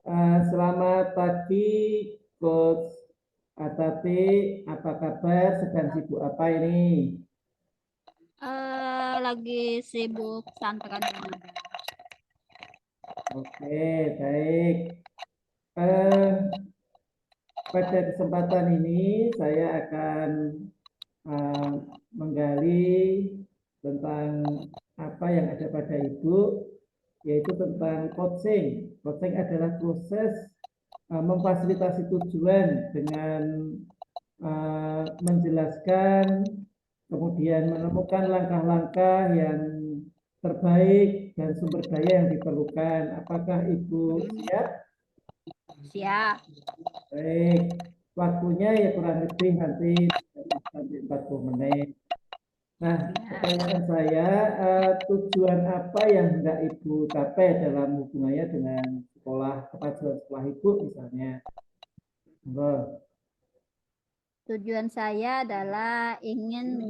Selamat pagi, Coach Atati. Apa kabar? Sedang sibuk apa ini? Lagi sibuk santran yang ada. Oke, baik. Eh, Pada kesempatan ini saya akan eh, menggali tentang apa yang ada pada Ibu, yaitu tentang coaching. Coaching adalah proses memfasilitasi tujuan dengan menjelaskan, kemudian menemukan langkah-langkah yang terbaik dan sumber daya yang diperlukan. Apakah Ibu siap? Siap. Baik, waktunya ya kurang lebih nanti 40 menit. Nah, pertanyaan saya, tujuan apa yang hendak Ibu capai dalam hubungannya dengan sekolah, kemajuan sekolah Ibu misalnya? Monggo. Tujuan saya adalah ingin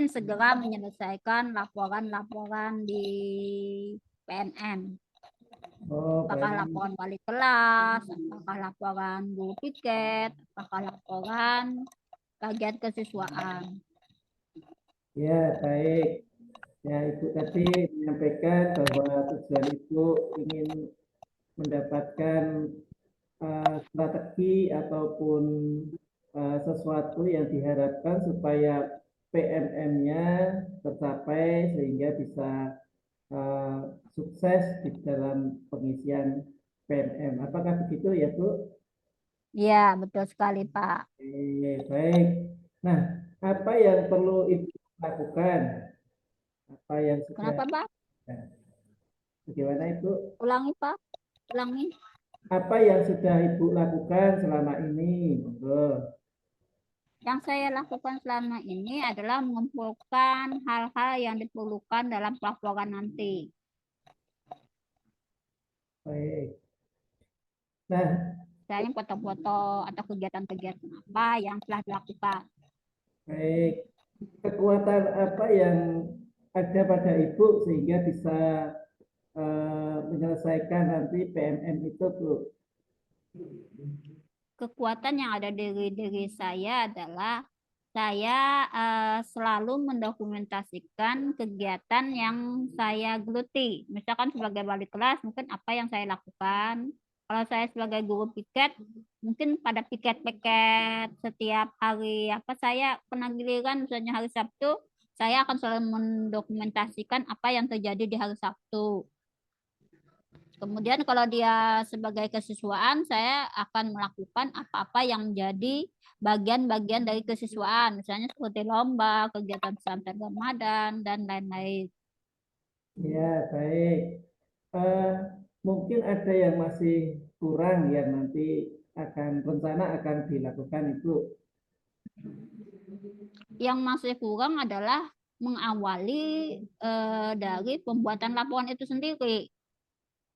segera menyelesaikan laporan-laporan di PNM. Oh, Apakah baik. laporan wali kelas, apakah laporan guru piket, apakah laporan bagian kesiswaan. Ya, baik. Ya, Ibu tadi menyampaikan bahwa tujuan Ibu ingin mendapatkan strategi ataupun sesuatu yang diharapkan supaya PMM-nya tercapai sehingga bisa uh, sukses di dalam pengisian PMM. Apakah begitu ya, Bu? Iya, betul sekali, Pak. Baik. Nah, apa yang perlu Ibu lakukan? Apa yang sudah, Kenapa, Pak? nah, bagaimana Ibu? Ulangi, Pak. Ulangi. Apa yang sudah Ibu lakukan selama ini? Monggo. Yang saya lakukan selama ini adalah mengumpulkan hal-hal yang diperlukan dalam pelaporan nanti. Baik. Nah, Misalnya foto-foto atau kegiatan-kegiatan apa yang telah dilakukan. baik. Kekuatan apa yang ada pada Ibu sehingga bisa menyelesaikan nanti PMM itu, Bu? Kekuatan yang ada di diri saya adalah saya selalu mendokumentasikan kegiatan yang saya geluti. Misalkan sebagai wali kelas, mungkin apa yang saya lakukan. Kalau saya sebagai guru piket, mungkin pada piket-piket setiap hari apa saya pernah giliran misalnya hari Sabtu, saya akan selalu mendokumentasikan apa yang terjadi di hari Sabtu. Kemudian kalau dia sebagai kesiswaan, saya akan melakukan apa-apa yang menjadi bagian-bagian dari kesiswaan, misalnya seperti lomba, kegiatan pesantren Ramadan, dan lain-lain. Ya, baik. Eh, Mungkin ada yang masih kurang yang nanti rencana akan dilakukan itu. Yang masih kurang adalah mengawali dari pembuatan laporan itu sendiri.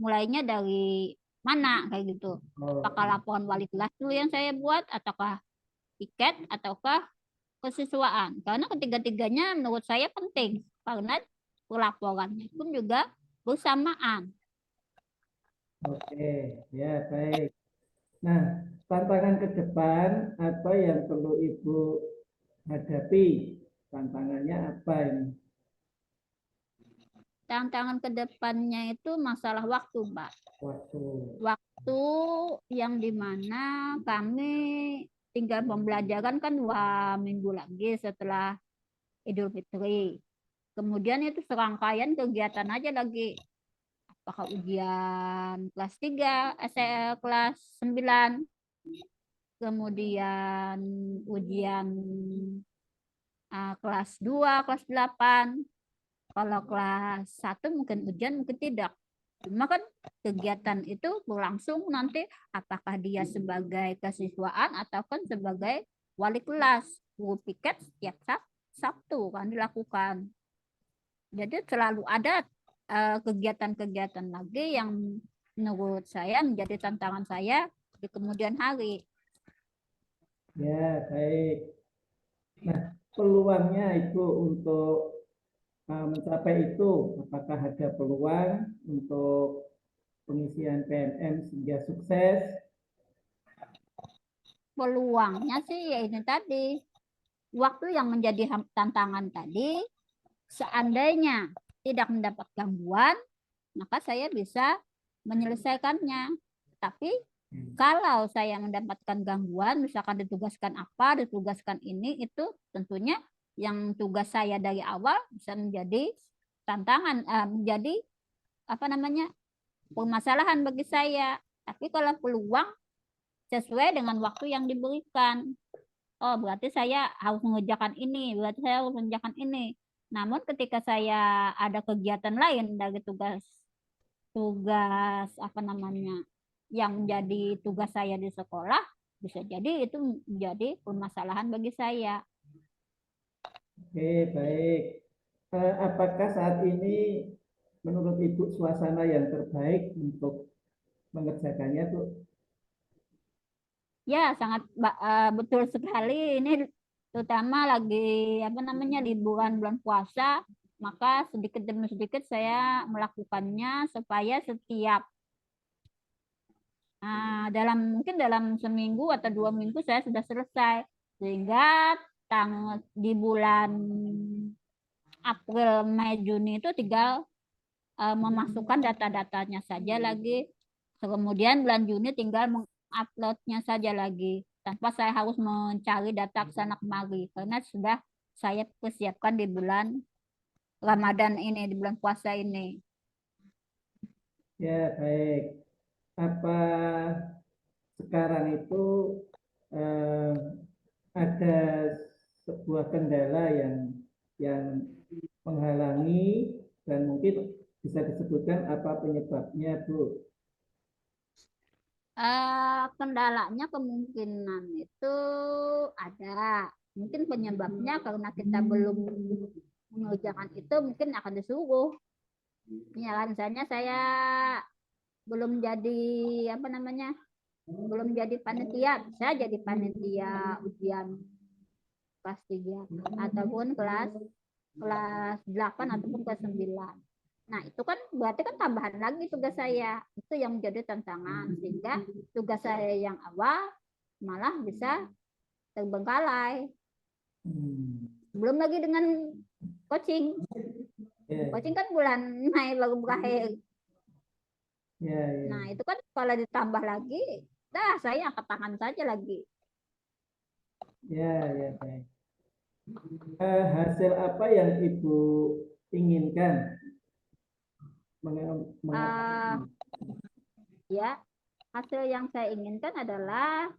Mulainya dari mana kayak gitu. Oh, Apakah laporan wali kelas dulu yang saya buat, ataukah piket, ataukah kesiswaan. Karena ketiga-tiganya menurut saya penting. Karena pelaporannya pun juga bersamaan. oke. Ya, baik. Nah, tantangan ke depan apa yang perlu Ibu hadapi? Tantangannya apa ini? Tantangan ke depannya itu masalah waktu, Mbak. Waktu. Waktu yang dimana kami tinggal pembelajaran kan 2 minggu lagi setelah Idul Fitri. Kemudian itu serangkaian kegiatan aja lagi. Apakah ujian kelas 3, kelas 9, kemudian ujian kelas 2, kelas 8. Kalau kelas 1 mungkin ujian, mungkin tidak. Cuma kan kegiatan itu berlangsung nanti apakah dia sebagai kesiswaan atau kan sebagai wali kelas. Guru piket setiap Sabtu kan dilakukan. Jadi selalu ada kegiatan-kegiatan lagi yang menurut saya menjadi tantangan saya di kemudian hari. Ya, baik. Nah, peluangnya itu untuk mencapai itu, apakah ada peluang untuk pengisian PNM sehingga sukses? Peluangnya sih ya ini tadi, waktu yang menjadi tantangan tadi, seandainya tidak mendapat gangguan, maka saya bisa menyelesaikannya. Tapi kalau saya mendapatkan gangguan, misalkan ditugaskan apa, ditugaskan ini, itu tentunya yang tugas saya dari awal bisa menjadi tantangan, menjadi apa namanya, permasalahan bagi saya. Tapi kalau peluang sesuai dengan waktu yang diberikan, oh berarti saya harus mengerjakan ini, berarti saya harus mengerjakan ini. Namun ketika saya ada kegiatan lain dari tugas tugas apa namanya yang menjadi tugas saya di sekolah, bisa jadi itu menjadi permasalahan bagi saya. Oke, baik. Apakah saat ini menurut Ibu suasana yang terbaik untuk mengerjakannya tuh? Ya, sangat betul sekali. Ini terutama lagi apa namanya liburan bulan puasa, maka sedikit demi sedikit saya melakukannya supaya setiap mungkin dalam seminggu atau 2 minggu saya sudah selesai, sehingga di bulan April, Mei, Juni itu tinggal memasukkan data-datanya saja lagi. Kemudian bulan Juni tinggal menguploadnya saja lagi tanpa saya harus mencari data ke sana kemari karena sudah saya persiapkan di bulan Ramadan ini, di bulan puasa ini. Ya, baik. Apa sekarang itu eh, ada sebuah kendala yang menghalangi dan mungkin bisa disebutkan apa penyebabnya, Bu? Kendalanya kemungkinan itu ada. Mungkin penyebabnya karena kita belum mengerjakan itu mungkin akan disuruh. Ya kan, misalnya saya belum jadi apa namanya, belum jadi panitia, bisa jadi panitia ujian kelas 3 ataupun kelas kelas 8 ataupun kelas 9. Nah, itu kan berarti kan tambahan lagi tugas saya. Itu yang menjadi tantangan sehingga tugas saya yang awal malah bisa terbengkalai. Belum lagi dengan coaching. Ya, Coaching kan bulan Mei baru berakhir. ya, ya. Nah, itu kan kalau ditambah lagi, dah saya angkat tangan saja lagi. Ya, ya, baik. Hasil apa yang Ibu inginkan? Uh, ya, hasil yang saya inginkan adalah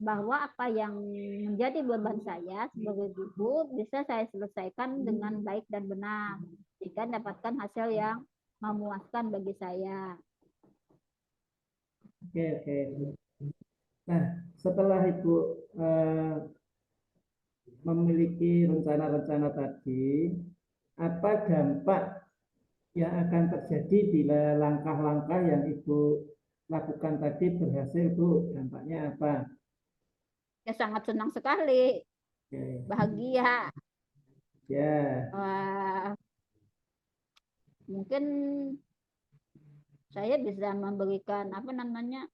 bahwa apa yang menjadi beban saya sebagai ibu bisa saya selesaikan dengan baik dan benar sehingga dapatkan hasil yang memuaskan bagi saya. Oke, oke. Nah, setelah Ibu memiliki rencana-rencana tadi, apa dampak yang akan terjadi bila langkah-langkah yang Ibu lakukan tadi berhasil, Bu? Dampaknya apa? Ya sangat senang sekali, Oke. bahagia. Ya, Mungkin saya bisa memberikan apa namanya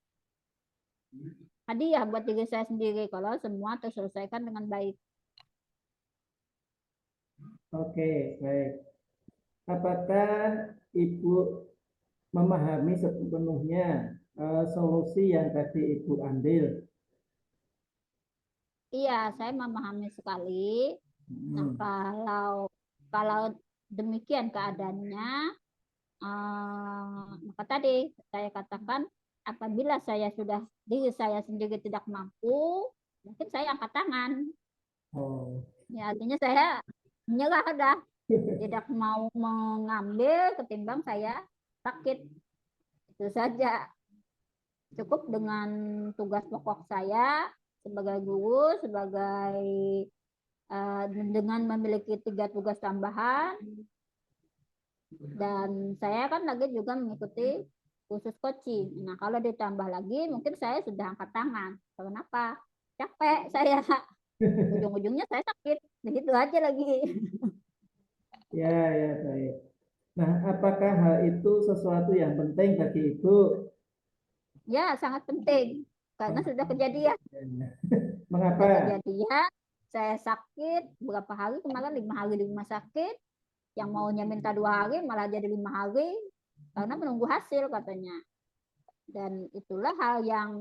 hadiah buat diri saya sendiri kalau semua terselesaikan dengan baik. oke, baik. Apakah Ibu memahami sepenuhnya solusi yang tadi Ibu ambil? Iya, saya memahami sekali. Nah, Hmm. kalau demikian keadaannya, maka tadi saya katakan apabila diri saya sendiri tidak mampu, mungkin saya angkat tangan. Oh. Ya, artinya saya menyerah dah, tidak mau mengambil ketimbang saya sakit. Itu saja. Cukup dengan tugas pokok saya sebagai guru, dengan memiliki 3 tugas tambahan, dan saya kan lagi juga mengikuti khusus coaching. Nah, kalau ditambah lagi mungkin saya sudah angkat tangan. Kenapa? Capek saya. Ujung-ujungnya saya sakit. Begitu aja lagi. Ya, ya, baik. Nah, apakah hal itu sesuatu yang penting bagi Ibu? Ya, sangat penting karena sudah kejadian. Sudah Mengapa? kejadian, saya sakit berapa hari kemarin, 5 hari di rumah sakit. Yang maunya minta 2 hari malah jadi 5 hari karena menunggu hasil katanya. Dan itulah hal yang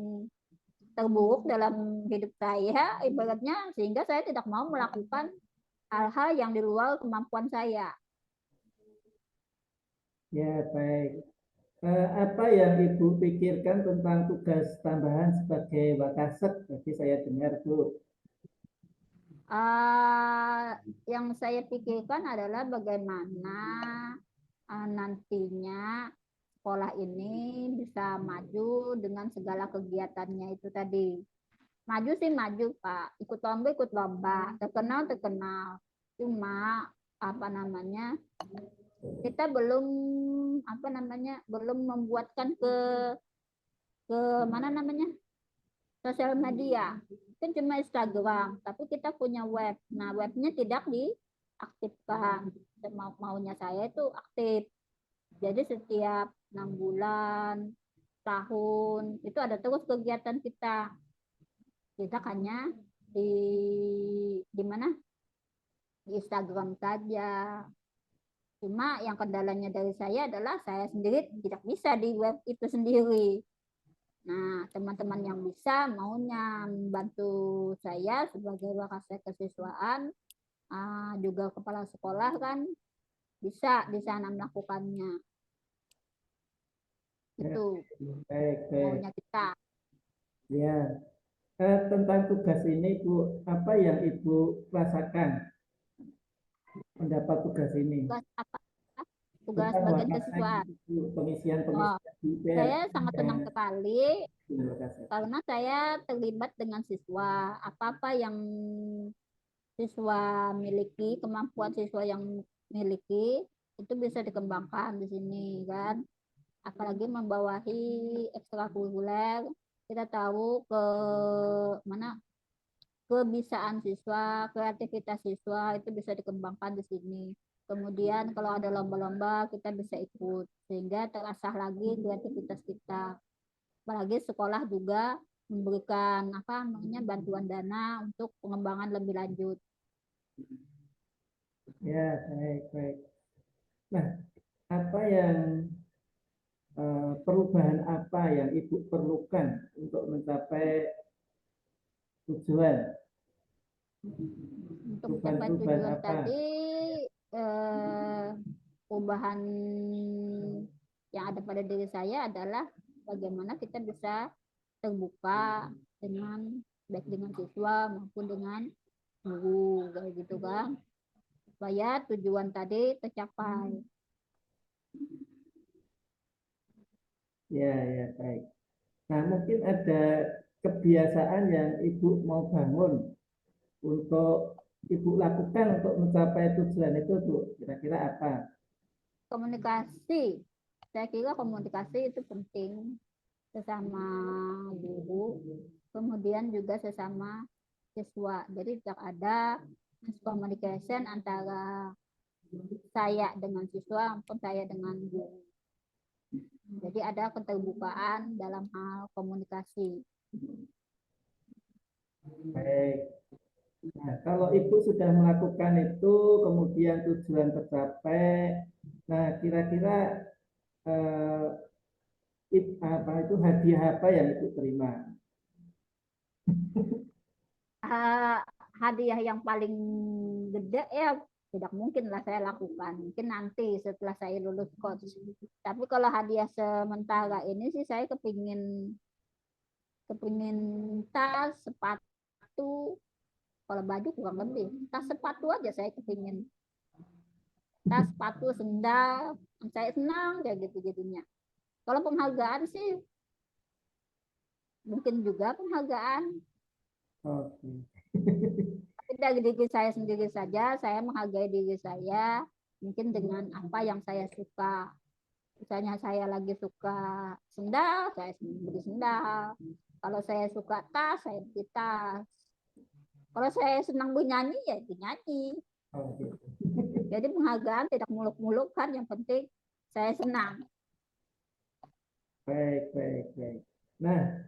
terburuk dalam hidup saya, ibaratnya sehingga saya tidak mau melakukan hal-hal yang di luar kemampuan saya. Ya, baik. Apa yang Ibu pikirkan tentang tugas tambahan sebagai Wakasek? Tadi saya dengar, Bu. Yang saya pikirkan adalah bagaimana nantinya sekolah ini bisa maju dengan segala kegiatannya itu tadi. Maju sih maju, Pak. Ikut lomba, terkenal terkenal. Cuma apa namanya? Kita belum apa namanya? Belum membuatkan ke mana namanya? Sosial media. Kan cuma Instagram, tapi kita punya web. Nah, webnya tidak diaktifkan. Maunya saya itu aktif. Jadi setiap 6 bulan, tahun, itu ada terus kegiatan kita. Kita hanya di di mana? Di Instagram saja. Cuma yang kendalanya dari saya adalah saya sendiri tidak bisa di web itu sendiri. Nah, teman-teman yang bisa maunya membantu saya sebagai wakasek kesiswaan, juga kepala sekolah kan bisa di sana melakukannya. Ya, Itu baik, baik. maunya kita. Ya, tentang tugas ini, Bu, apa yang Ibu rasakan mendapat tugas ini? Tugas apa? Tugas Tentang bagian Wakasek, kesiswaan. Oh, pengisian-pengisian di saya PLN sangat dan senang sekali di Wakasek. karena saya terlibat dengan siswa. Apa-apa yang siswa miliki, kemampuan siswa yang miliki itu bisa dikembangkan di sini kan. Apalagi membawahi ekstrakurikuler, kita tahu ke mana kebisaan siswa, kreativitas siswa itu bisa dikembangkan di sini. Kemudian kalau ada lomba-lomba kita bisa ikut sehingga terasah lagi kreativitas kita. Apalagi sekolah juga memberikan apa namanya bantuan dana untuk pengembangan lebih lanjut. Ya, baik, baik. Nah, apa yang perubahan apa yang Ibu perlukan untuk mencapai tujuan? Untuk mencapai Perubahan-perubahan tujuan apa? tadi perubahan yang ada pada diri saya adalah bagaimana kita bisa terbuka dengan baik dengan siswa maupun dengan guru kayak gitu kan supaya tujuan tadi tercapai. Ya, ya, baik. Nah, mungkin ada kebiasaan yang Ibu mau bangun untuk Ibu lakukan untuk mencapai tujuan itu, Bu. Kira-kira apa? Komunikasi, saya kira komunikasi itu penting sesama guru, kemudian juga sesama siswa. Jadi tidak ada miscommunication antara saya dengan siswa maupun saya dengan guru. Jadi ada keterbukaan dalam hal komunikasi. Baik. Nah, kalau Ibu sudah melakukan itu, kemudian tujuan tercapai, nah kira-kira eh, apa itu hadiah apa yang Ibu terima? Uh, Hadiah yang paling gede ya tidak mungkin lah saya lakukan. Mungkin nanti setelah saya lulus coach. Tapi kalau hadiah sementara ini sih saya kepingin kepingin tas, sepatu, kalau baju kurang lebih. Tas sepatu aja saya kepingin. Tas, sepatu, sendal, saya senang kayak gitu jadinya. Kalau penghargaan sih mungkin juga penghargaan. Oke. Tapi dari diri saya sendiri saja, saya menghargai diri saya mungkin dengan apa yang saya suka. Misalnya saya lagi suka sendal, saya beli sendal. Kalau saya suka tas, saya beli tas. Kalau saya senang bernyanyi, ya bernyanyi. Oh, gitu. Jadi penghargaan tidak muluk-muluk kan, yang penting saya senang. Baik, baik, baik. Nah,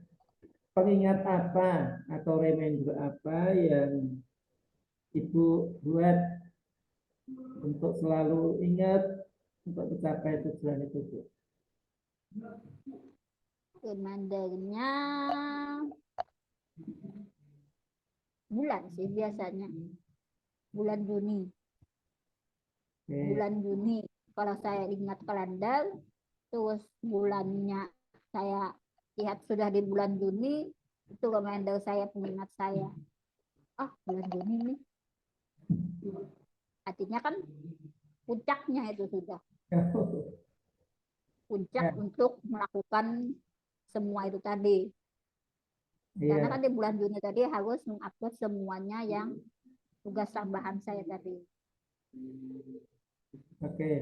pengingat apa atau reminder apa yang Ibu buat untuk selalu ingat untuk mencapai tujuan itu, Bu? Remindernya bulan sih biasanya, bulan Juni. Oke. Bulan Juni kalau saya ingat kalender, terus bulannya saya lihat sudah di bulan Juni, itu reminder saya, pengingat saya, bulan Juni nih, artinya kan puncaknya itu sudah puncak Ya, untuk melakukan semua itu tadi. Karena iya. kan di bulan Juni tadi harus mengupload semuanya yang tugas tambahan saya tadi. Oke.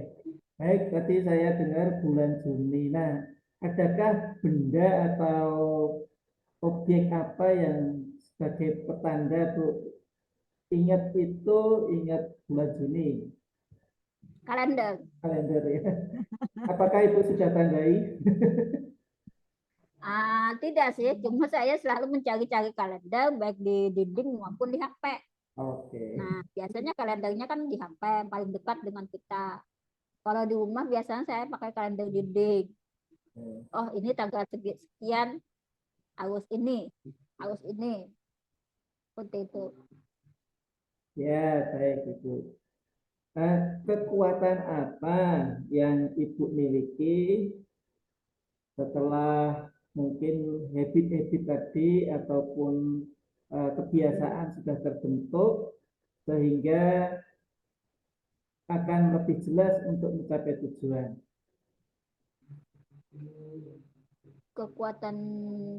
Baik, tadi saya dengar bulan Juni. Nah, adakah benda atau objek apa yang sebagai petanda, Bu? Ingat itu, ingat bulan Juni, Kalender. kalender ya. Apakah Ibu sudah tandai? Tidak sih, cuma saya selalu mencari-cari kalender baik di dinding maupun di HP. Oke. Nah, biasanya kalendernya kan di HP yang paling dekat dengan kita. Kalau di rumah biasanya saya pakai kalender dinding. Oh, ini tanggal sekian, harus ini, seperti itu. Ya, baik Ibu. Kekuatan apa yang Ibu miliki setelah mungkin habit-habit tadi ataupun kebiasaan sudah terbentuk sehingga akan lebih jelas untuk mencapai tujuan. Kekuatan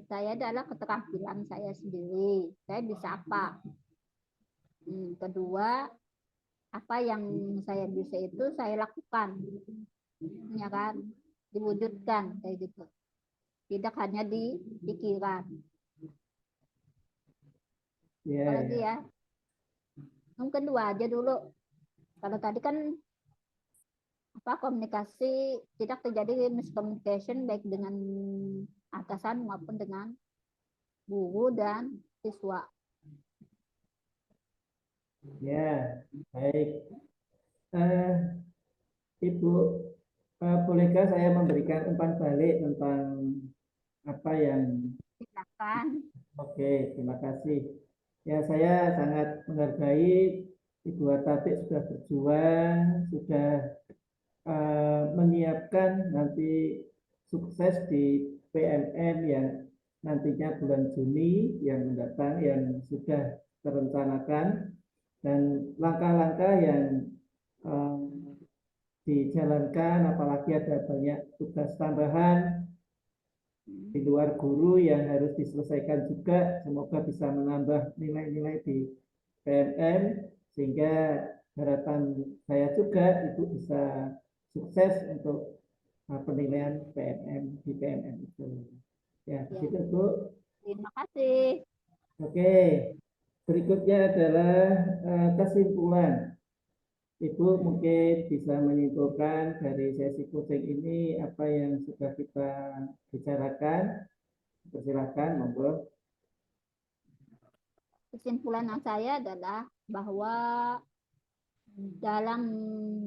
saya adalah keterampilan saya sendiri. Saya bisa apa? Kedua, apa yang saya bisa itu saya lakukan, ya kan? Diwujudkan kayak gitu. Tidak hanya di pikiran. Ya, Apalagi ya. ya, mungkin dua aja dulu. Kalau tadi kan komunikasi, tidak terjadi miscommunication baik dengan atasan maupun dengan guru dan siswa. Ya, baik. Eh, Ibu, bolehkah saya memberikan umpan balik tentang apa yang Silakan. Oke, terima kasih. Ya, saya sangat menghargai Ibu Atatik sudah berjuang, sudah menyiapkan nanti sukses di PNM yang nantinya bulan Juni yang mendatang yang sudah terencanakan dan langkah-langkah yang eh, dijalankan, apalagi ada banyak tugas tambahan di luar guru yang harus diselesaikan juga. Semoga bisa menambah nilai-nilai di PNM sehingga harapan saya juga Ibu bisa sukses untuk penilaian PNM di PNM itu. Ya, Ya, begitu Bu. terima kasih. Oke, berikutnya adalah kesimpulan. Ibu mungkin bisa menyimpulkan dari sesi coaching ini apa yang sudah kita bicarakan. Persilakan, monggo. Kesimpulan saya adalah bahwa dalam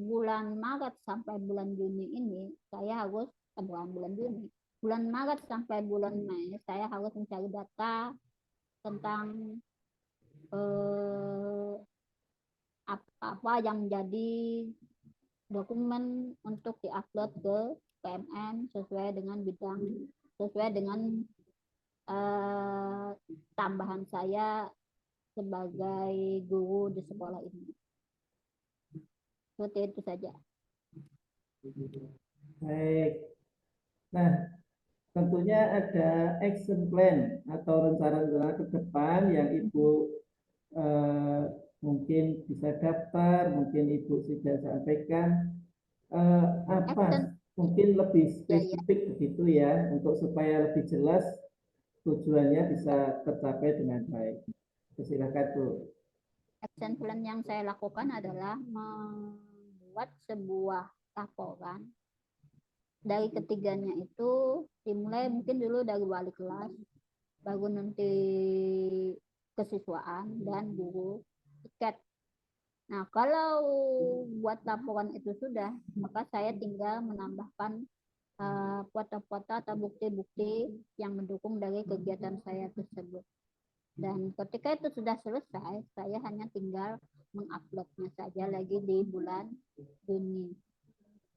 bulan Maret sampai bulan Juni ini saya harus bulan Maret sampai bulan Mei saya harus mencari data tentang eh, apa yang menjadi dokumen untuk diupload ke PMN sesuai dengan eh, tambahan saya sebagai guru di sekolah ini. Seperti itu saja. Baik. Nah, tentunya ada action plan atau rencana-rencana ke depan yang Ibu eh, mungkin bisa daftar, mungkin Ibu sudah sampaikan. Apa Action. mungkin lebih Ya, ya. spesifik begitu ya, untuk supaya lebih jelas tujuannya bisa tercapai dengan baik. Silakan Bu. action plan yang saya lakukan adalah membuat sebuah laporan. Dari ketiganya itu dimulai mungkin dulu dari wali kelas, baru nanti kesiswaan dan guru tiket. Nah, kalau buat laporan itu sudah, maka saya tinggal menambahkan foto-foto atau bukti-bukti yang mendukung dari kegiatan saya tersebut. Dan ketika itu sudah selesai, saya hanya tinggal menguploadnya saja lagi di bulan Juni.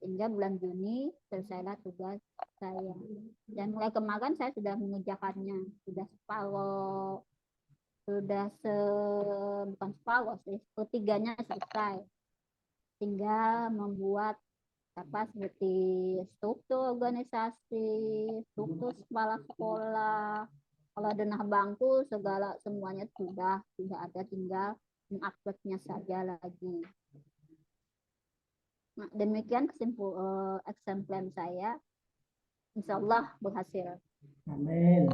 Hingga bulan Juni selesailah tugas saya. Dan mulai kemarin saya sudah mengerjakannya, sudah separuh, bukan separuh sih, ketiganya selesai. Tinggal membuat seperti struktur organisasi, struktur kepala sekolah, kalau denah bangku segala semuanya sudah ada, tinggal menguploadnya saja lagi. Nah, demikian action plan saya, insya Allah berhasil. Amin.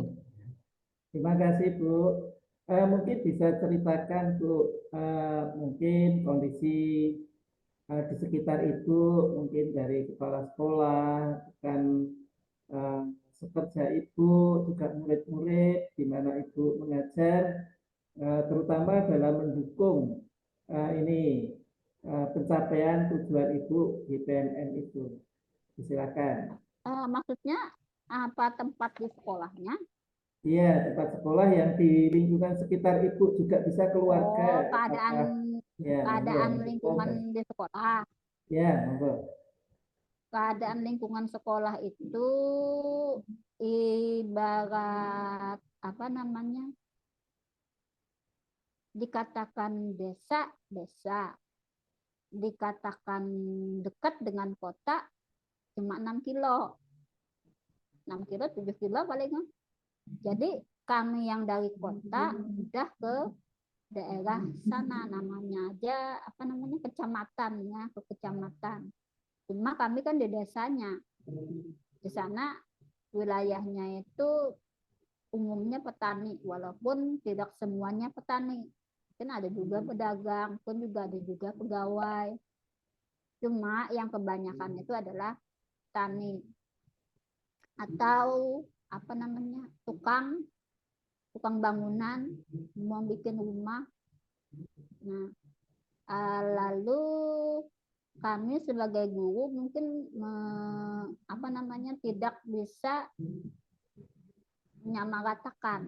Terima kasih Bu. Mungkin bisa ceritakan Bu, mungkin kondisi di sekitar itu, mungkin dari kepala sekolah, dan sekerja Ibu, juga murid-murid, di mana Ibu mengajar, terutama dalam mendukung ini pencapaian tujuan Ibu di PMN itu. Silakan. Maksudnya apa, tempat di sekolahnya? Iya, tempat sekolah yang di lingkungan sekitar Ibu, juga bisa keluarga. Oh, Apakah ya, keadaan lingkungan di sekolah. Ya, monggo. Keadaan lingkungan sekolah itu ibarat apa namanya? Dikatakan desa, dikatakan dekat dengan kota cuma 6 kilo. 6 kilo, 7 kilo paling. Jadi kami yang dari kota udah ke daerah sana, namanya aja apa namanya, kecamatan ya, ke kecamatan. Cuma kami kan di desanya. Di sana wilayahnya itu umumnya petani, walaupun tidak semuanya petani. Kan ada juga pedagang, pun juga ada juga pegawai. Cuma yang kebanyakan itu adalah petani atau apa namanya, tukang bangunan, mau bikin rumah. Nah, lalu kami sebagai guru mungkin apa namanya, tidak bisa menyamaratakan.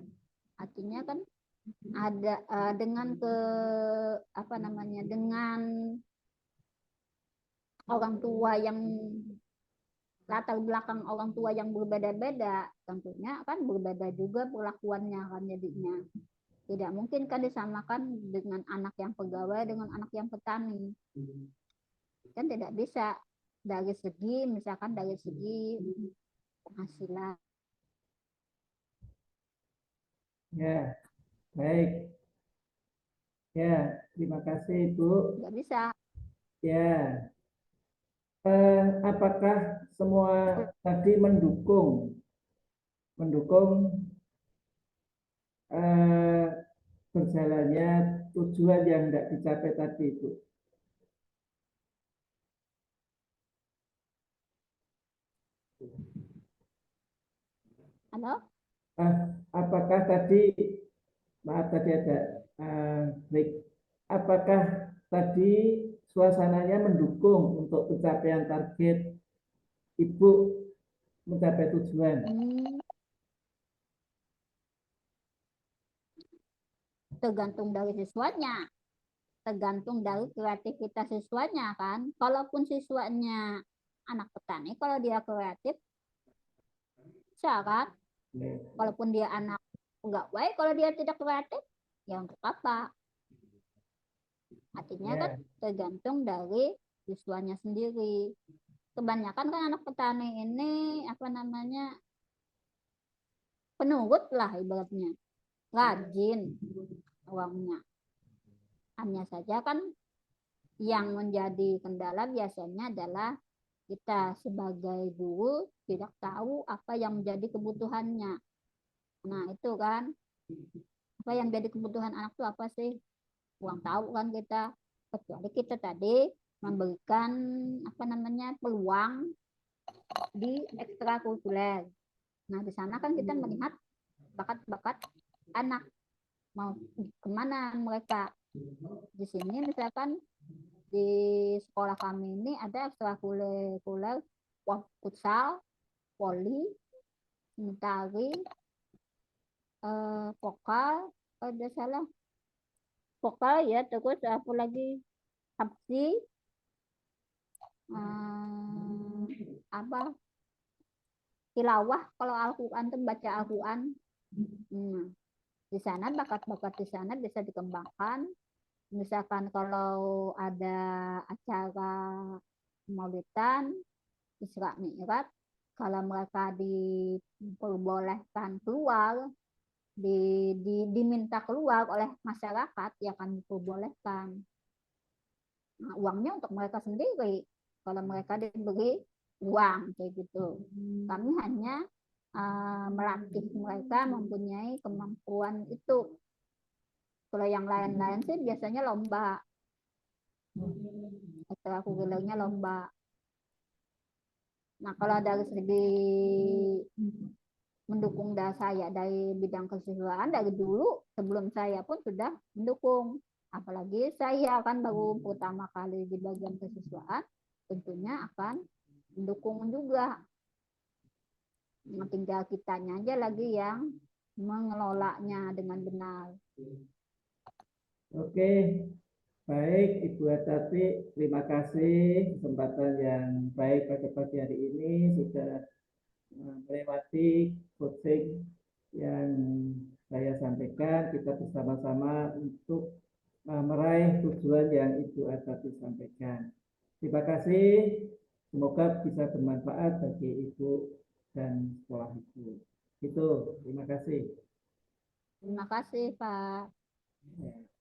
Artinya kan ada dengan apa namanya, dengan orang tua yang latar belakang orang tua yang berbeda-beda, tentunya kan berbeda juga perlakuannya kan, jadinya tidak mungkin kan disamakan dengan anak yang pegawai dengan anak yang petani, kan tidak bisa. Dari segi misalkan dari segi penghasilan. Ya, baik. Ya, terima kasih Ibu. Nggak bisa. Ya, apakah semua tadi mendukung eh, berjalannya tujuan yang tidak dicapai tadi itu? Halo? Apakah tadi, maaf tadi ada break. Apakah tadi suasananya mendukung untuk pencapaian target Ibu mencapai tujuan? Tergantung dari siswanya, tergantung dari kreativitas siswanya kan. Kalaupun siswanya anak petani, kalau dia kreatif bisa kan. Kalaupun dia anak pegawai, kalau dia tidak kreatif, ya untuk apa? Artinya kan tergantung dari siswanya sendiri. Kebanyakan kan anak petani ini apa namanya, penurut lah ibaratnya, rajin uangnya. Hanya saja kan yang menjadi kendala biasanya adalah kita sebagai guru tidak tahu apa yang menjadi kebutuhannya. Nah itu kan, apa yang menjadi kebutuhan anak itu apa sih? kurang tahu kan kita, kecuali kita tadi memberikan peluang di ekstrakurikuler. Nah, di sana kan kita melihat bakat-bakat anak mau kemana mereka. Di sini misalkan di sekolah kami ini ada ekstrakurikuler futsal, voli, tari, vokal, ada salah vokal ya, terus apa lagi, sabsi, apa tilawah, kalau Al-Quran tuh baca Al-Quran. Di sana bakat-bakat di sana bisa dikembangkan. Misalkan kalau ada acara maulidan, Isra Mi'raj, kalau mereka diperbolehkan keluar, diminta keluar oleh masyarakat, ya akan diperbolehkan. Nah, uangnya untuk mereka sendiri. Kalau mereka diberi uang kayak gitu, kami hanya melatih mereka mempunyai kemampuan itu. Kalau yang lain-lain sih biasanya lomba, ekstrakurikulernya lomba. Nah, kalau dari segi mendukung saya dari bidang kesiswaan, dari dulu sebelum saya pun sudah mendukung. Apalagi saya kan baru pertama kali di bagian kesiswaan, tentunya akan mendukung juga. Nah, tinggal kitanya aja lagi yang mengelolanya dengan benar. Oke, baik Ibu Tati, terima kasih kesempatan yang baik pada pagi hari ini sudah melewati coaching yang saya sampaikan. Kita bersama-sama untuk meraih tujuan yang Ibu Tati sampaikan. Terima kasih, semoga bisa bermanfaat bagi Ibu dan sekolah Ibu. Itu, terima kasih. Terima kasih, Pak. Ya.